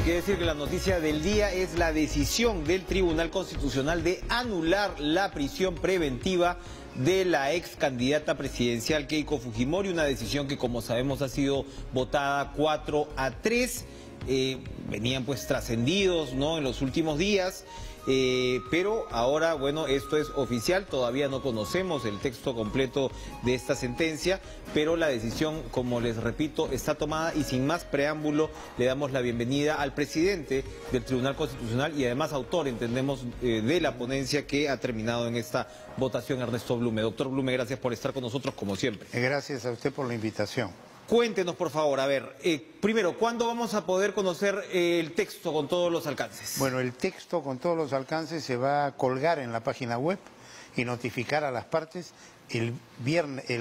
que decir que la noticia del día es la decisión del Tribunal Constitucional de anular la prisión preventiva de la ex candidata presidencial Keiko Fujimori, una decisión que, como sabemos, ha sido votada 4-3. Venían pues trascendidos, ¿no?, en los últimos días, pero ahora, bueno, esto es oficial. Todavía no conocemos el texto completo de esta sentencia, pero la decisión, como les repito, está tomada, y sin más preámbulo le damos la bienvenida al presidente del Tribunal Constitucional y además autor, entendemos, de la ponencia que ha terminado en esta votación, Ernesto Blume. Doctor Blume, gracias por estar con nosotros como siempre. Gracias a usted por la invitación. Cuéntenos, por favor, a ver, primero, ¿cuándo vamos a poder conocer el texto con todos los alcances? Bueno, el texto con todos los alcances se va a colgar en la página web y notificar a las partes el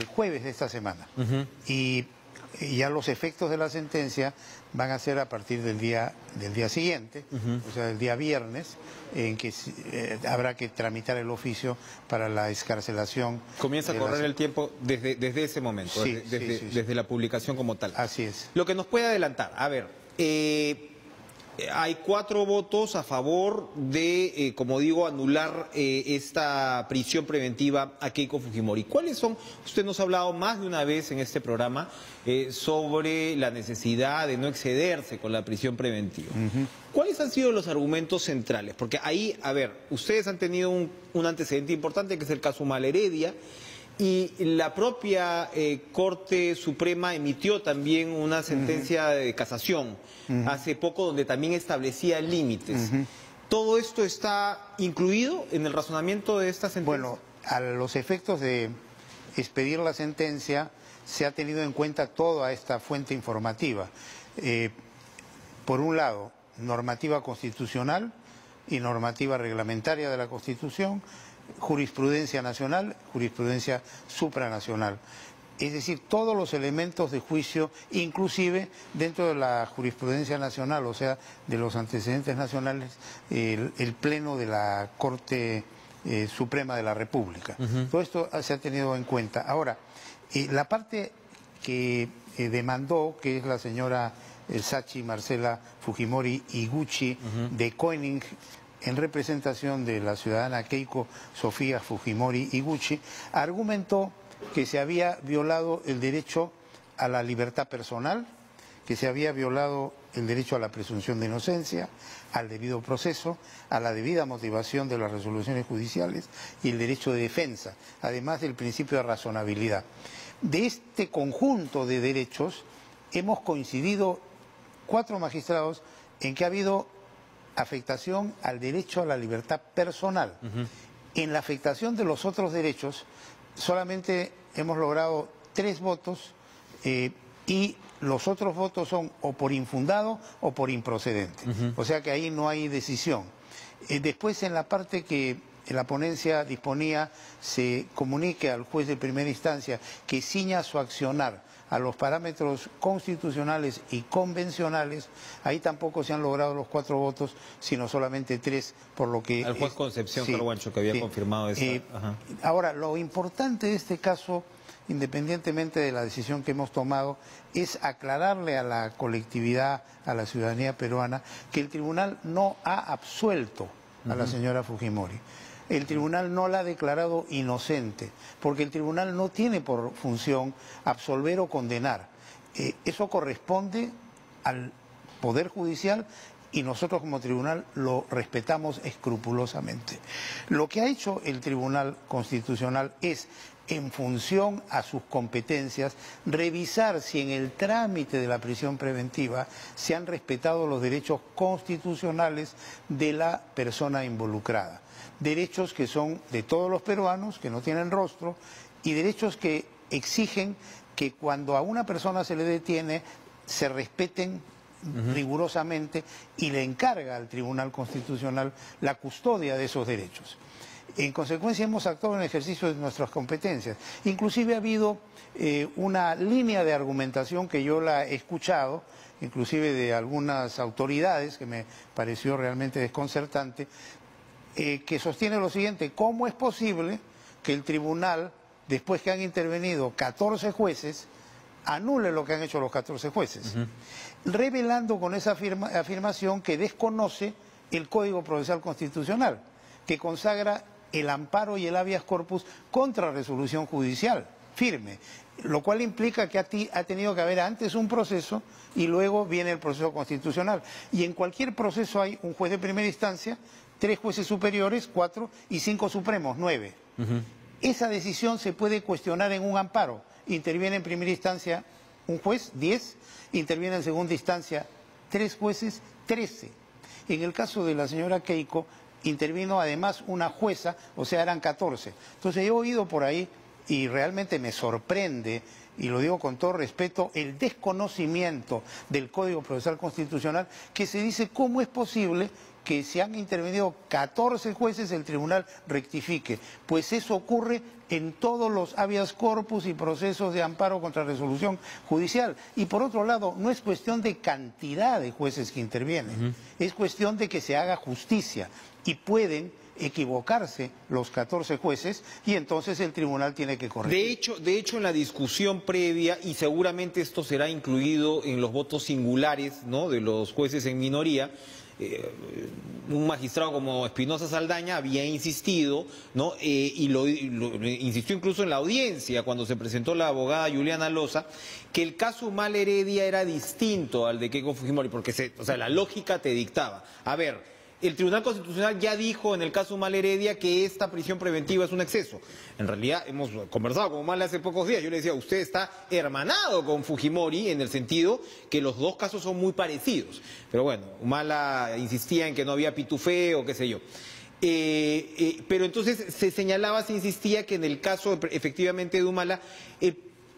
jueves de esta semana. Y ya los efectos de la sentencia van a ser a partir del día siguiente, o sea, del día viernes, en que habrá que tramitar el oficio para la excarcelación. Comienza a correr el tiempo desde ese momento, sí, desde la publicación como tal. Así es. Lo que nos puede adelantar, a ver, hay 4 votos a favor de, como digo, anular esta prisión preventiva a Keiko Fujimori. ¿Cuáles son? Usted nos ha hablado más de una vez en este programa sobre la necesidad de no excederse con la prisión preventiva. ¿Cuáles han sido los argumentos centrales? Porque ahí, a ver, ustedes han tenido un antecedente importante, que es el caso Humala Heredia, y la propia Corte Suprema emitió también una sentencia de casación hace poco, donde también establecía límites. ¿Todo esto está incluido en el razonamiento de esta sentencia? Bueno, a los efectos de expedir la sentencia se ha tenido en cuenta toda esta fuente informativa. Por un lado, normativa constitucional y normativa reglamentaria de la Constitución, jurisprudencia nacional, jurisprudencia supranacional. Es decir, todos los elementos de juicio, inclusive dentro de la jurisprudencia nacional, o sea, de los antecedentes nacionales, el Pleno de la Corte Suprema de la República. Todo esto se ha tenido en cuenta. Ahora, la parte que demandó, que es la señora Sachi Marcela Fujimori Iguchi de Koenig, en representación de la ciudadana Keiko Sofía Fujimori Iguchi, argumentó que se había violado el derecho a la libertad personal, que se había violado el derecho a la presunción de inocencia, al debido proceso, a la debida motivación de las resoluciones judiciales y el derecho de defensa, además del principio de razonabilidad. De este conjunto de derechos hemos coincidido 4 magistrados en que ha habido afectación al derecho a la libertad personal. En la afectación de los otros derechos solamente hemos logrado 3 votos y los otros votos son o por infundado o por improcedente. O sea que ahí no hay decisión. Después, en la parte que la ponencia disponía, se comunique al juez de primera instancia que ciña su accionar a los parámetros constitucionales y convencionales. Ahí tampoco se han logrado los 4 votos, sino solamente 3, por lo que... Al juez Concepción Carhuancho, que había confirmado eso. Ahora, lo importante de este caso, independientemente de la decisión que hemos tomado, es aclararle a la colectividad, a la ciudadanía peruana, que el tribunal no ha absuelto a la señora Fujimori. El tribunal no la ha declarado inocente, porque el tribunal no tiene por función absolver o condenar. Eso corresponde al Poder Judicial y nosotros como tribunal lo respetamos escrupulosamente. Lo que ha hecho el Tribunal Constitucional es, en función a sus competencias, revisar si en el trámite de la prisión preventiva se han respetado los derechos constitucionales de la persona involucrada. Derechos que son de todos los peruanos, que no tienen rostro, y derechos que exigen que cuando a una persona se le detiene se respeten rigurosamente, y le encarga al Tribunal Constitucional la custodia de esos derechos. En consecuencia, hemos actuado en ejercicio de nuestras competencias. Inclusive ha habido una línea de argumentación que yo la he escuchado, inclusive de algunas autoridades, que me pareció realmente desconcertante, que sostiene lo siguiente: ¿cómo es posible que el tribunal, después que han intervenido 14 jueces, anule lo que han hecho los 14 jueces, revelando con esa afirmación que desconoce el Código Procesal Constitucional, que consagra el amparo y el habeas corpus contra resolución judicial firme, lo cual implica que ha tenido que haber antes un proceso y luego viene el proceso constitucional. Y en cualquier proceso hay un juez de primera instancia, 3 jueces superiores, 4 y 5 supremos, 9. Esa decisión se puede cuestionar en un amparo. Interviene en primera instancia un juez, 10, interviene en segunda instancia 3 jueces, 13. En el caso de la señora Keiko, intervino además una jueza, o sea, eran 14. Entonces, he oído por ahí, y realmente me sorprende, y lo digo con todo respeto, el desconocimiento del Código Procesal Constitucional, que se dice cómo es posible que se han intervenido 14 jueces, el tribunal rectifique. Pues eso ocurre en todos los habeas corpus y procesos de amparo contra resolución judicial. Y por otro lado, no es cuestión de cantidad de jueces que intervienen, es cuestión de que se haga justicia. Y pueden equivocarse los 14 jueces y entonces el tribunal tiene que corregir. De hecho, en la discusión previa, y seguramente esto será incluido en los votos singulares, ¿no?, de los jueces en minoría, un magistrado como Espinosa Saldaña había insistido, ¿no?, y lo insistió incluso en la audiencia cuando se presentó la abogada Juliana Loza, que el caso Humala Heredia era distinto al de Keiko Fujimori, porque la lógica te dictaba. A ver, el Tribunal Constitucional ya dijo en el caso Humala Heredia que esta prisión preventiva es un exceso. En realidad hemos conversado con Humala hace pocos días. Yo le decía, usted está hermanado con Fujimori en el sentido que los dos casos son muy parecidos. Pero bueno, Humala insistía en que no había pitufeo o qué sé yo. Pero entonces se señalaba, se insistía que en el caso efectivamente de Humala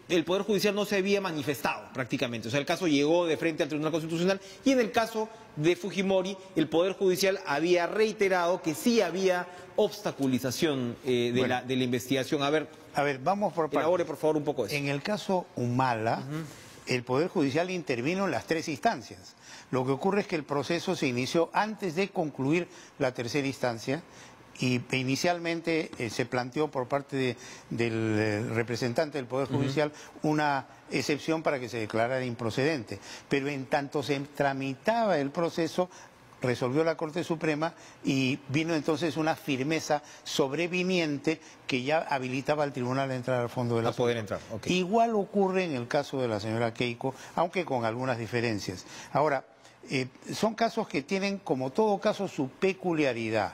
el Poder Judicial no se había manifestado prácticamente. O sea, el caso llegó de frente al Tribunal Constitucional y en el caso de Fujimori el Poder Judicial había reiterado que sí había obstaculización de la investigación. A ver, vamos por partes. Elabore, por favor, un poco eso. En el caso Humala, el Poder Judicial intervino en las 3 instancias. Lo que ocurre es que el proceso se inició antes de concluir la tercera instancia, y inicialmente se planteó por parte del representante del Poder Judicial una excepción para que se declarara improcedente. Pero en tanto se tramitaba el proceso, resolvió la Corte Suprema y vino entonces una firmeza sobreviniente que ya habilitaba al tribunal a entrar al fondo de la poder entrar. Okay. Igual ocurre en el caso de la señora Keiko, aunque con algunas diferencias. Ahora, son casos que tienen, como todo caso, su peculiaridad.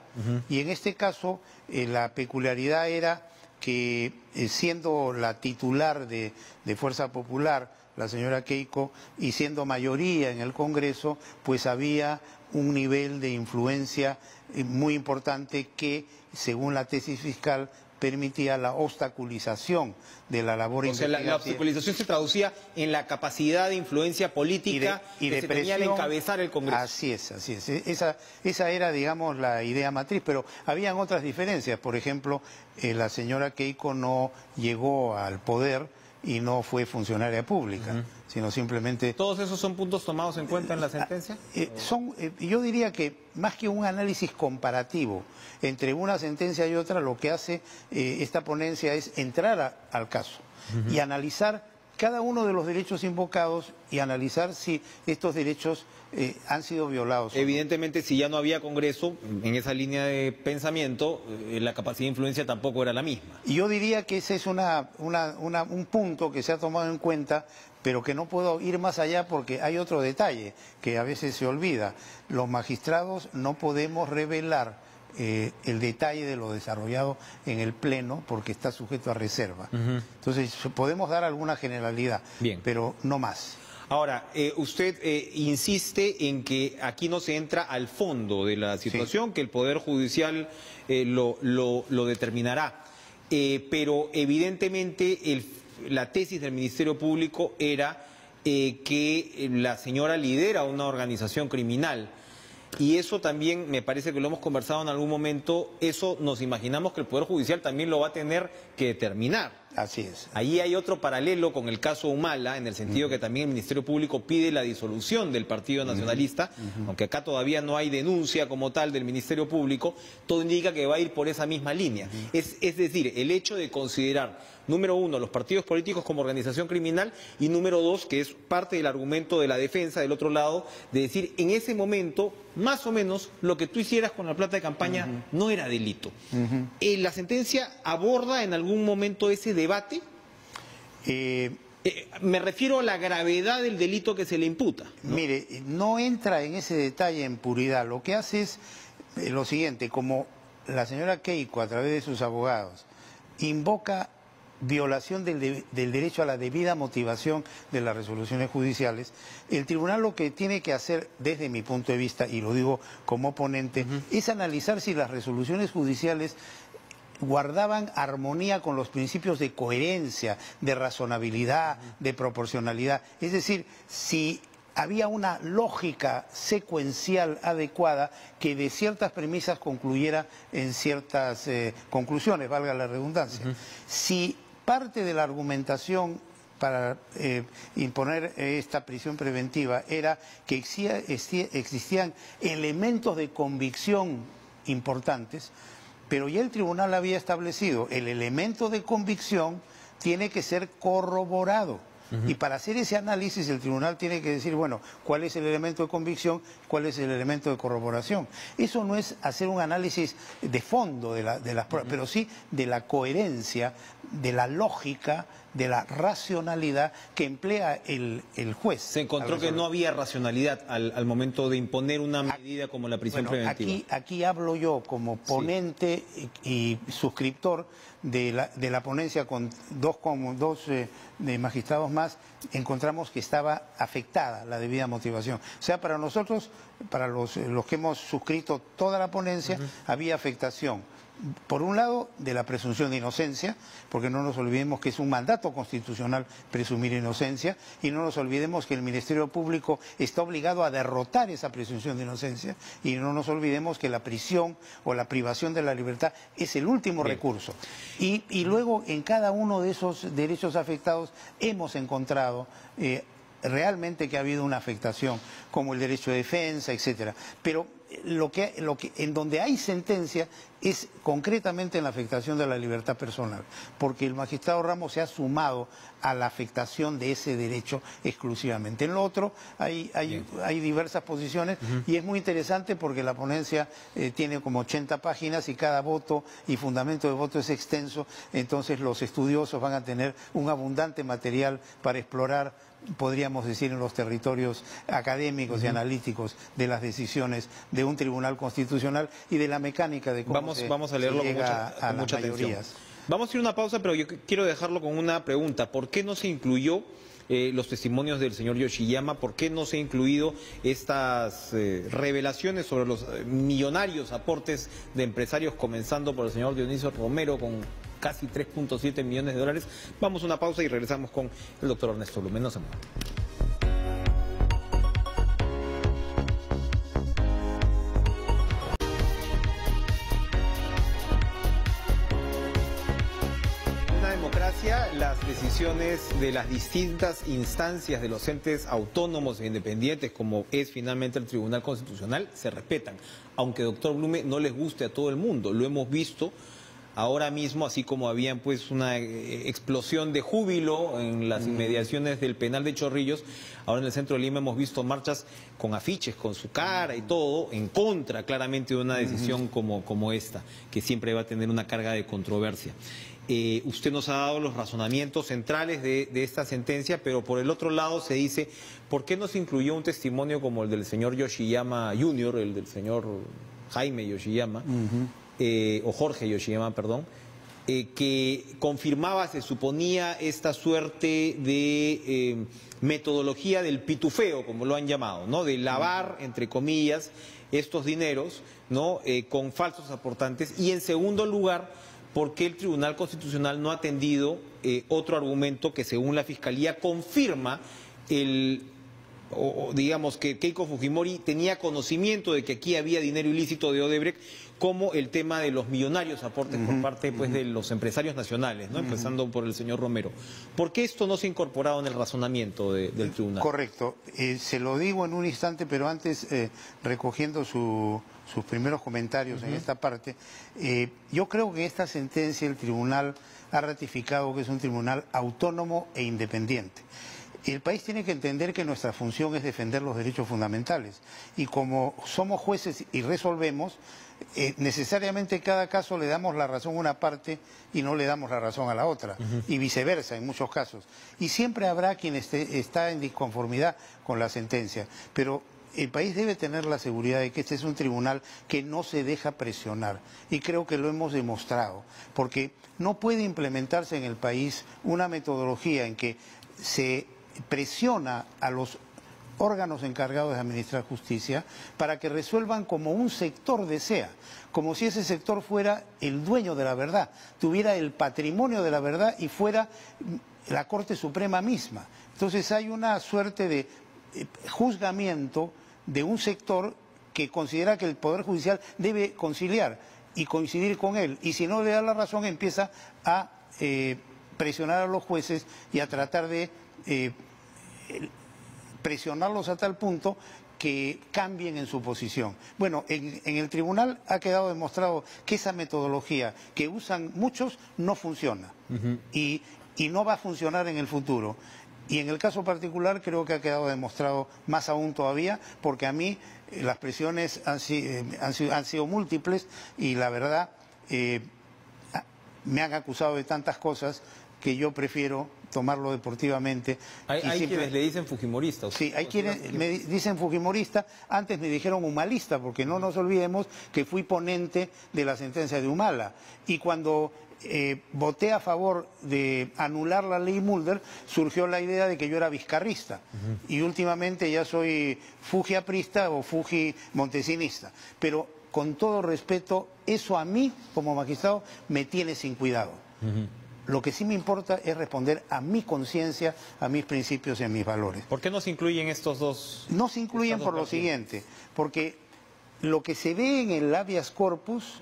Y en este caso, la peculiaridad era que, siendo la titular de Fuerza Popular, la señora Keiko, y siendo mayoría en el Congreso, pues había un nivel de influencia muy importante que, según la tesis fiscal, permitía la obstaculización de la labor investigativa. O sea, la obstaculización se traducía en la capacidad de influencia política y de que se presión, tenía al encabezar el Congreso. Así es. Esa era, digamos, la idea matriz, pero habían otras diferencias. Por ejemplo, la señora Keiko no llegó al poder y no fue funcionaria pública, sino simplemente... ¿Todos esos son puntos tomados en cuenta en la sentencia? Yo diría que más que un análisis comparativo entre una sentencia y otra, lo que hace esta ponencia es entrar al caso y analizar cada uno de los derechos invocados y analizar si estos derechos han sido violados. Evidentemente, si ya no había Congreso, en esa línea de pensamiento, la capacidad de influencia tampoco era la misma. Y yo diría que ese es un punto que se ha tomado en cuenta, pero que no puedo ir más allá porque hay otro detalle que a veces se olvida. Los magistrados no podemos revelar el detalle de lo desarrollado en el Pleno porque está sujeto a reserva. Entonces, podemos dar alguna generalidad, pero no más. Ahora, usted insiste en que aquí no se entra al fondo de la situación, que el Poder Judicial lo determinará, pero evidentemente la tesis del Ministerio Público era que la señora lidera una organización criminal. Y eso también, me parece que lo hemos conversado en algún momento, eso nos imaginamos que el Poder Judicial también lo va a tener que determinar. Así es. Ahí hay otro paralelo con el caso Humala, en el sentido que también el Ministerio Público pide la disolución del Partido Nacionalista, aunque acá todavía no hay denuncia como tal del Ministerio Público, todo indica que va a ir por esa misma línea. Es decir, el hecho de considerar, número uno, los partidos políticos como organización criminal, y número dos, que es parte del argumento de la defensa del otro lado, de decir, en ese momento, más o menos, lo que tú hicieras con la plata de campaña no era delito. ¿La sentencia aborda en algún momento ese debate? Me refiero a la gravedad del delito que se le imputa, ¿no? Mire, no entra en ese detalle en puridad. Lo que hace es lo siguiente, como la señora Keiko, a través de sus abogados, invoca violación del derecho a la debida motivación de las resoluciones judiciales, el tribunal lo que tiene que hacer, desde mi punto de vista, y lo digo como oponente, es analizar si las resoluciones judiciales guardaban armonía con los principios de coherencia, de razonabilidad, de proporcionalidad. Es decir, si había una lógica secuencial adecuada que de ciertas premisas concluyera en ciertas conclusiones, valga la redundancia. Si parte de la argumentación para imponer esta prisión preventiva era que existían elementos de convicción importantes, pero ya el tribunal había establecido el elemento de convicción tiene que ser corroborado. Y para hacer ese análisis el tribunal tiene que decir, bueno, ¿cuál es el elemento de convicción? ¿Cuál es el elemento de corroboración? Eso no es hacer un análisis de fondo de las pruebas, pero sí de la coherencia, de la lógica, de la racionalidad que emplea el juez. Se encontró que no había racionalidad al momento de imponer una medida como la prisión preventiva. Aquí hablo yo como ponente y suscriptor de la ponencia con dos magistrados más, encontramos que estaba afectada la debida motivación. O sea, para nosotros, para los que hemos suscrito toda la ponencia, había afectación. Por un lado, de la presunción de inocencia, porque no nos olvidemos que es un mandato constitucional presumir inocencia, y no nos olvidemos que el Ministerio Público está obligado a derrotar esa presunción de inocencia, y no nos olvidemos que la prisión o la privación de la libertad es el último recurso. Y luego, en cada uno de esos derechos afectados, hemos encontrado realmente que ha habido una afectación, como el derecho de defensa, etcétera. Pero en donde hay sentencia es concretamente en la afectación de la libertad personal, porque el magistrado Ramos se ha sumado a la afectación de ese derecho exclusivamente. En lo otro hay diversas posiciones y es muy interesante porque la ponencia tiene como 80 páginas y cada voto y fundamento de voto es extenso, entonces los estudiosos van a tener un abundante material para explorar, podríamos decir, en los territorios académicos y analíticos de las decisiones de un tribunal constitucional y de la mecánica de cómo vamos a leerlo se llega con mucha atención. Vamos a ir a una pausa, pero yo quiero dejarlo con una pregunta. ¿Por qué no se incluyó los testimonios del señor Yoshiyama? ¿Por qué no se ha incluido estas revelaciones sobre los millonarios aportes de empresarios, comenzando por el señor Dionisio Romero con casi 3.7 millones de dólares? Vamos a una pausa y regresamos con el doctor Ernesto Blumen. No se muevan. Las decisiones de las distintas instancias de los entes autónomos e independientes, como es finalmente el Tribunal Constitucional, se respetan. Aunque, doctor Blume, no les guste a todo el mundo. Lo hemos visto ahora mismo, así como había pues una explosión de júbilo en las inmediaciones del penal de Chorrillos, ahora en el centro de Lima hemos visto marchas con afiches, con su cara y todo, en contra claramente de una decisión como esta, que siempre va a tener una carga de controversia. Usted nos ha dado los razonamientos centrales de esta sentencia, pero por el otro lado se dice, ¿por qué no se incluyó un testimonio como el del señor Yoshiyama Jr., el del señor Jaime Yoshiyama, o Jorge Yoshiyama, perdón, que confirmaba, se suponía, esta suerte de metodología del pitufeo, como lo han llamado, ¿no? De lavar, entre comillas, estos dineros, ¿no? Con falsos aportantes. Y en segundo lugar, ¿por qué el Tribunal Constitucional no ha atendido otro argumento que, según la Fiscalía, confirma digamos que Keiko Fujimori tenía conocimiento de que aquí había dinero ilícito de Odebrecht, como el tema de los millonarios aportes por parte pues, de los empresarios nacionales, ¿no? Empezando por el señor Romero. ¿Por qué esto no se ha incorporado en el razonamiento del tribunal? Correcto. Se lo digo en un instante, pero antes, recogiendo sus primeros comentarios en esta parte, yo creo que esta sentencia el tribunal ha ratificado que es un tribunal autónomo e independiente. El país tiene que entender que nuestra función es defender los derechos fundamentales y como somos jueces y resolvemos, necesariamente en cada caso le damos la razón a una parte y no le damos la razón a la otra y viceversa en muchos casos. Y siempre habrá quien está en disconformidad con la sentencia, pero el país debe tener la seguridad de que este es un tribunal que no se deja presionar y creo que lo hemos demostrado, porque no puede implementarse en el país una metodología en que se presiona a los órganos encargados de administrar justicia para que resuelvan como un sector desea, como si ese sector fuera el dueño de la verdad, tuviera el patrimonio de la verdad y fuera la Corte Suprema misma. Entonces hay una suerte de juzgamiento de un sector que considera que el Poder Judicial debe conciliar y coincidir con él, y si no le da la razón empieza a presionar a los jueces y a tratar de presionarlos a tal punto que cambien en su posición. Bueno, en el tribunal ha quedado demostrado que esa metodología que usan muchos no funciona y no va a funcionar en el futuro. Y en el caso particular creo que ha quedado demostrado más aún todavía, porque a mí las presiones han sido múltiples y la verdad me han acusado de tantas cosas que yo prefiero tomarlo deportivamente. Hay quienes le dicen fujimorista. Sí, hay quienes me dicen fujimorista, antes me dijeron humalista, porque no nos olvidemos que fui ponente de la sentencia de Humala. Y cuando voté a favor de anular la ley Mulder, surgió la idea de que yo era vizcarrista. Y últimamente ya soy fujiaprista o fujimontesinista. Pero con todo respeto, eso a mí, como magistrado, me tiene sin cuidado. Lo que sí me importa es responder a mi conciencia, a mis principios y a mis valores. ¿Por qué no se incluyen estos dos? No se incluyen por lo siguiente, porque lo que se ve en el habeas corpus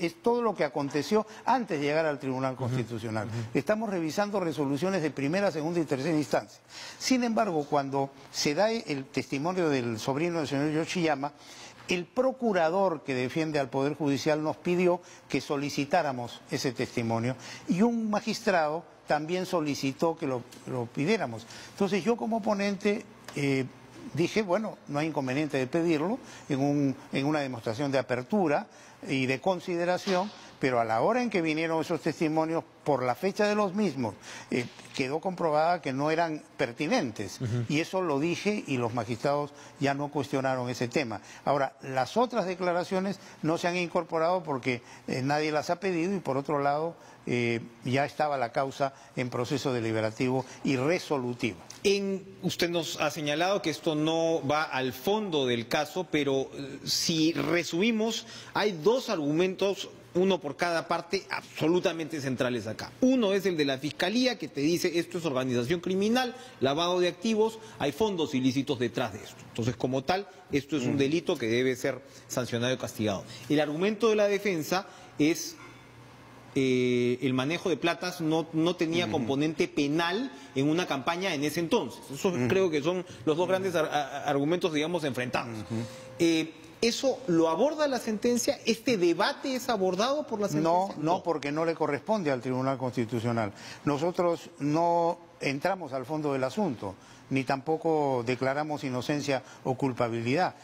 es todo lo que aconteció antes de llegar al Tribunal Constitucional. Estamos revisando resoluciones de primera, segunda y tercera instancia. Sin embargo, cuando se da el testimonio del sobrino del señor Yoshiyama, el procurador que defiende al Poder Judicial nos pidió que solicitáramos ese testimonio y un magistrado también solicitó que lo pidiéramos. Entonces yo como ponente dije, bueno, no hay inconveniente de pedirlo en una demostración de apertura y de consideración, pero a la hora en que vinieron esos testimonios, por la fecha de los mismos, quedó comprobada que no eran pertinentes. Y eso lo dije y los magistrados ya no cuestionaron ese tema. Ahora, las otras declaraciones no se han incorporado porque nadie las ha pedido y por otro lado ya estaba la causa en proceso deliberativo y resolutivo. Usted nos ha señalado que esto no va al fondo del caso, pero si resumimos, hay dos argumentos, uno por cada parte, absolutamente centrales acá. Uno es el de la Fiscalía, que te dice esto es organización criminal, lavado de activos, hay fondos ilícitos detrás de esto. Entonces, como tal, esto es un delito que debe ser sancionado y castigado. El argumento de la defensa es el manejo de platas no tenía componente penal en una campaña en ese entonces. Eso creo que son los dos grandes argumentos, digamos, enfrentados. ¿Eso lo aborda la sentencia? ¿Este debate es abordado por la sentencia? No, porque no le corresponde al Tribunal Constitucional. Nosotros no entramos al fondo del asunto, ni tampoco declaramos inocencia o culpabilidad.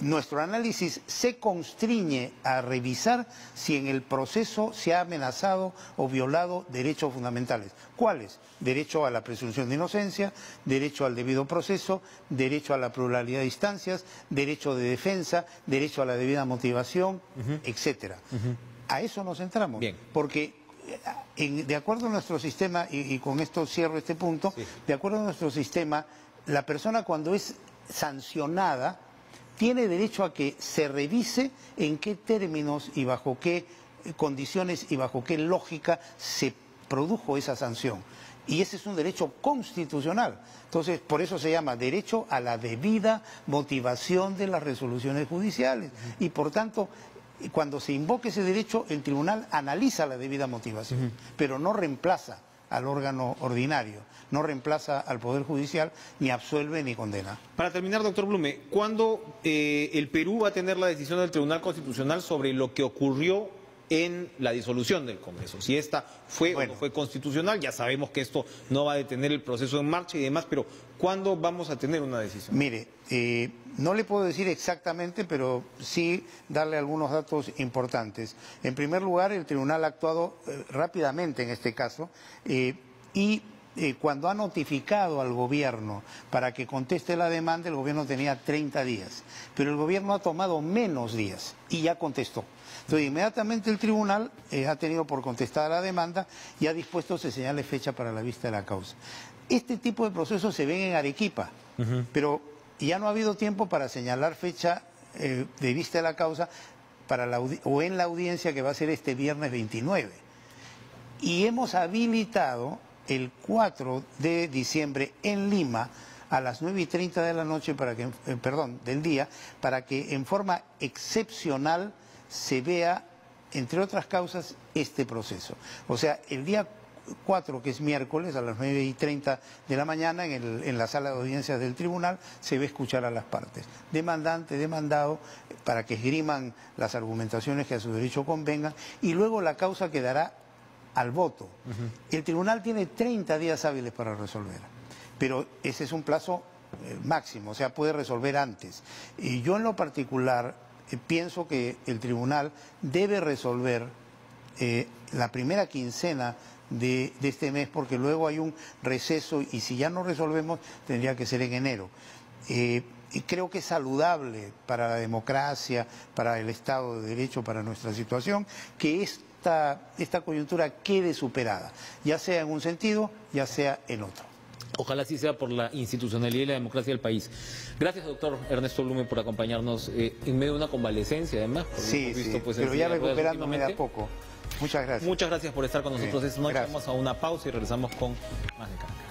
Nuestro análisis se constriñe a revisar si en el proceso se ha amenazado o violado derechos fundamentales. ¿Cuáles? Derecho a la presunción de inocencia, derecho al debido proceso, derecho a la pluralidad de instancias, derecho de defensa, derecho a la debida motivación, etcétera. A eso nos centramos. Bien. Porque de acuerdo a nuestro sistema, y con esto cierro este punto, de acuerdo a nuestro sistema, la persona cuando es sancionada tiene derecho a que se revise en qué términos y bajo qué condiciones y bajo qué lógica se produjo esa sanción. Y ese es un derecho constitucional. Entonces, por eso se llama derecho a la debida motivación de las resoluciones judiciales. Y por tanto, Y cuando se invoque ese derecho, el tribunal analiza la debida motivación, pero no reemplaza al órgano ordinario, no reemplaza al Poder Judicial, ni absuelve ni condena. Para terminar, doctor Blume, ¿cuándo el Perú va a tener la decisión del Tribunal Constitucional sobre lo que ocurrió en la disolución del Congreso? Si esta fue o no fue constitucional, ya sabemos que esto no va a detener el proceso en marcha y demás, pero ¿cuándo vamos a tener una decisión? Mire, no le puedo decir exactamente, pero sí darle algunos datos importantes. En primer lugar, el tribunal ha actuado rápidamente en este caso cuando ha notificado al gobierno para que conteste la demanda, el gobierno tenía 30 días, pero el gobierno ha tomado menos días y ya contestó. Entonces, inmediatamente el tribunal ha tenido por contestar la demanda y ha dispuesto se señale fecha para la vista de la causa. Este tipo de procesos se ven en Arequipa, pero ya no ha habido tiempo para señalar fecha de vista de la causa o en la audiencia que va a ser este viernes 29. Y hemos habilitado el 4 de diciembre en Lima a las 9:30 de la noche, del día, para que en forma excepcional se vea, entre otras causas, este proceso. O sea, el día 4, que es miércoles, a las 9:30 de la mañana, en la sala de audiencias del tribunal, se va a escuchar a las partes. Demandante, demandado, para que esgriman las argumentaciones que a su derecho convengan, y luego la causa quedará al voto. El tribunal tiene 30 días hábiles para resolver, pero ese es un plazo máximo, o sea, puede resolver antes. Y yo en lo particular pienso que el tribunal debe resolver la primera quincena de este mes, porque luego hay un receso y si ya no resolvemos tendría que ser en enero. Y creo que es saludable para la democracia, para el Estado de Derecho, para nuestra situación, que esta coyuntura quede superada, ya sea en un sentido, ya sea en otro. Ojalá así sea por la institucionalidad y la democracia del país. Gracias, doctor Ernesto Blume, por acompañarnos en medio de una convalecencia, además. Sí, pero ya recuperándome de a poco. Muchas gracias. Muchas gracias por estar con nosotros esta noche. Vamos a una pausa y regresamos con más de Caracas.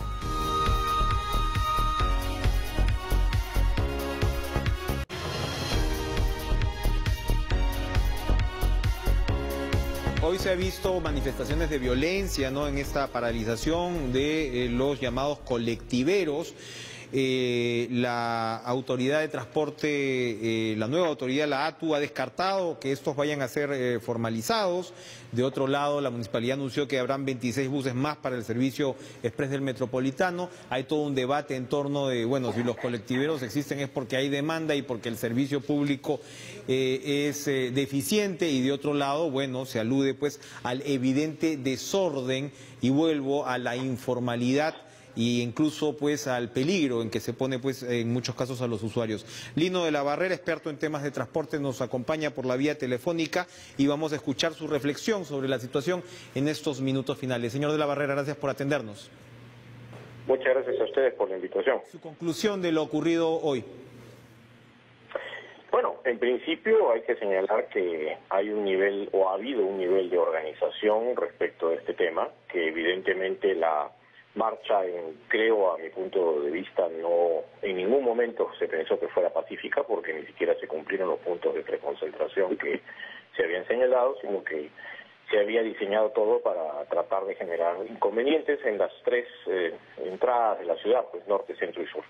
Hoy se ha visto manifestaciones de violencia, ¿no?, en esta paralización de los llamados colectiveros. La autoridad de transporte, la nueva autoridad, la ATU, ha descartado que estos vayan a ser formalizados. De otro lado, la municipalidad anunció que habrán 26 buses más para el servicio express del Metropolitano. Hay todo un debate en torno de, bueno, si los colectiveros existen es porque hay demanda y porque el servicio público es deficiente, y de otro lado, bueno, se alude pues al evidente desorden, y vuelvo a la informalidad y incluso pues al peligro en que se pone pues en muchos casos a los usuarios. Lino de la Barrera, experto en temas de transporte, nos acompaña por la vía telefónica y vamos a escuchar su reflexión sobre la situación en estos minutos finales. Señor de la Barrera, gracias por atendernos. Muchas gracias a ustedes por la invitación. Su conclusión de lo ocurrido hoy. Bueno, en principio hay que señalar que hay un nivel, o ha habido un nivel de organización respecto de este tema, que evidentemente la marcha, creo, a mi punto de vista, no en ningún momento se pensó que fuera pacífica, porque ni siquiera se cumplieron los puntos de preconcentración que se habían señalado, sino que se había diseñado todo para tratar de generar inconvenientes en las tres entradas de la ciudad, pues norte, centro y sur.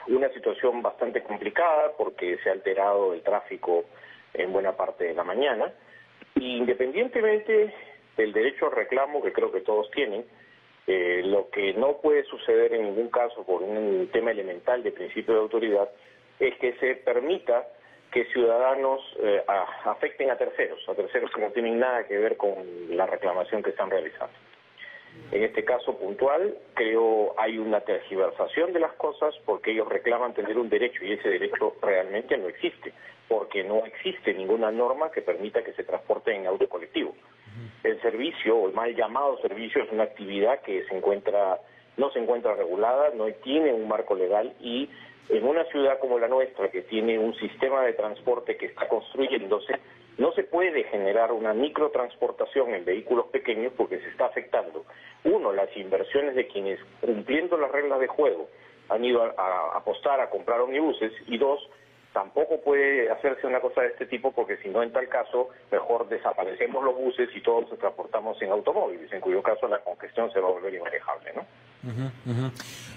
Una situación bastante complicada porque se ha alterado el tráfico en buena parte de la mañana, y independientemente del derecho al reclamo que creo que todos tienen, lo que no puede suceder en ningún caso por un tema elemental de principio de autoridad es que se permita que ciudadanos afecten a terceros que no tienen nada que ver con la reclamación que están realizando. En este caso puntual, creo hay una tergiversación de las cosas, porque ellos reclaman tener un derecho y ese derecho realmente no existe, porque no existe ninguna norma que permita que se transporte en auto colectivo. El servicio, o el mal llamado servicio, es una actividad que no se encuentra regulada, no tiene un marco legal, y en una ciudad como la nuestra, que tiene un sistema de transporte que está construyéndose, no se puede generar una microtransportación en vehículos pequeños, porque se está afectando, uno, las inversiones de quienes, cumpliendo las reglas de juego, han ido a apostar a comprar ómnibuses, y dos, tampoco puede hacerse una cosa de este tipo, porque si no, en tal caso, mejor desaparecemos los buses y todos nos transportamos en automóviles, en cuyo caso la congestión se va a volver inmanejable, ¿no?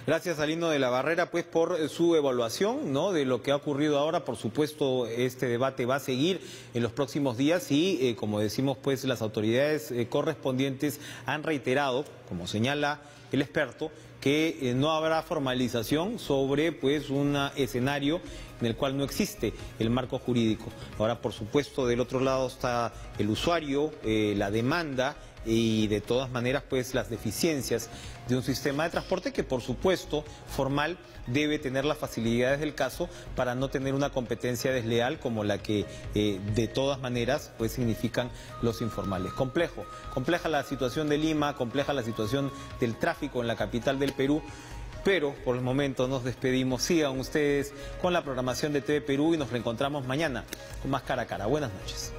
Gracias, Alino de la Barrera, pues por su evaluación, ¿no?, de lo que ha ocurrido ahora. Por supuesto, este debate va a seguir en los próximos días y, como decimos, pues las autoridades correspondientes han reiterado, como señala el experto, que no habrá formalización sobre pues un escenario en el cual no existe el marco jurídico. Ahora, por supuesto, del otro lado está el usuario, la demanda y de todas maneras pues las deficiencias de un sistema de transporte que, por supuesto, formal, debe tener las facilidades del caso para no tener una competencia desleal como la que de todas maneras pues significan los informales. Compleja la situación de Lima, compleja la situación del tráfico en la capital del Perú, pero por el momento nos despedimos. Sigan ustedes con la programación de TV Perú y nos reencontramos mañana con más Cara a Cara. Buenas noches.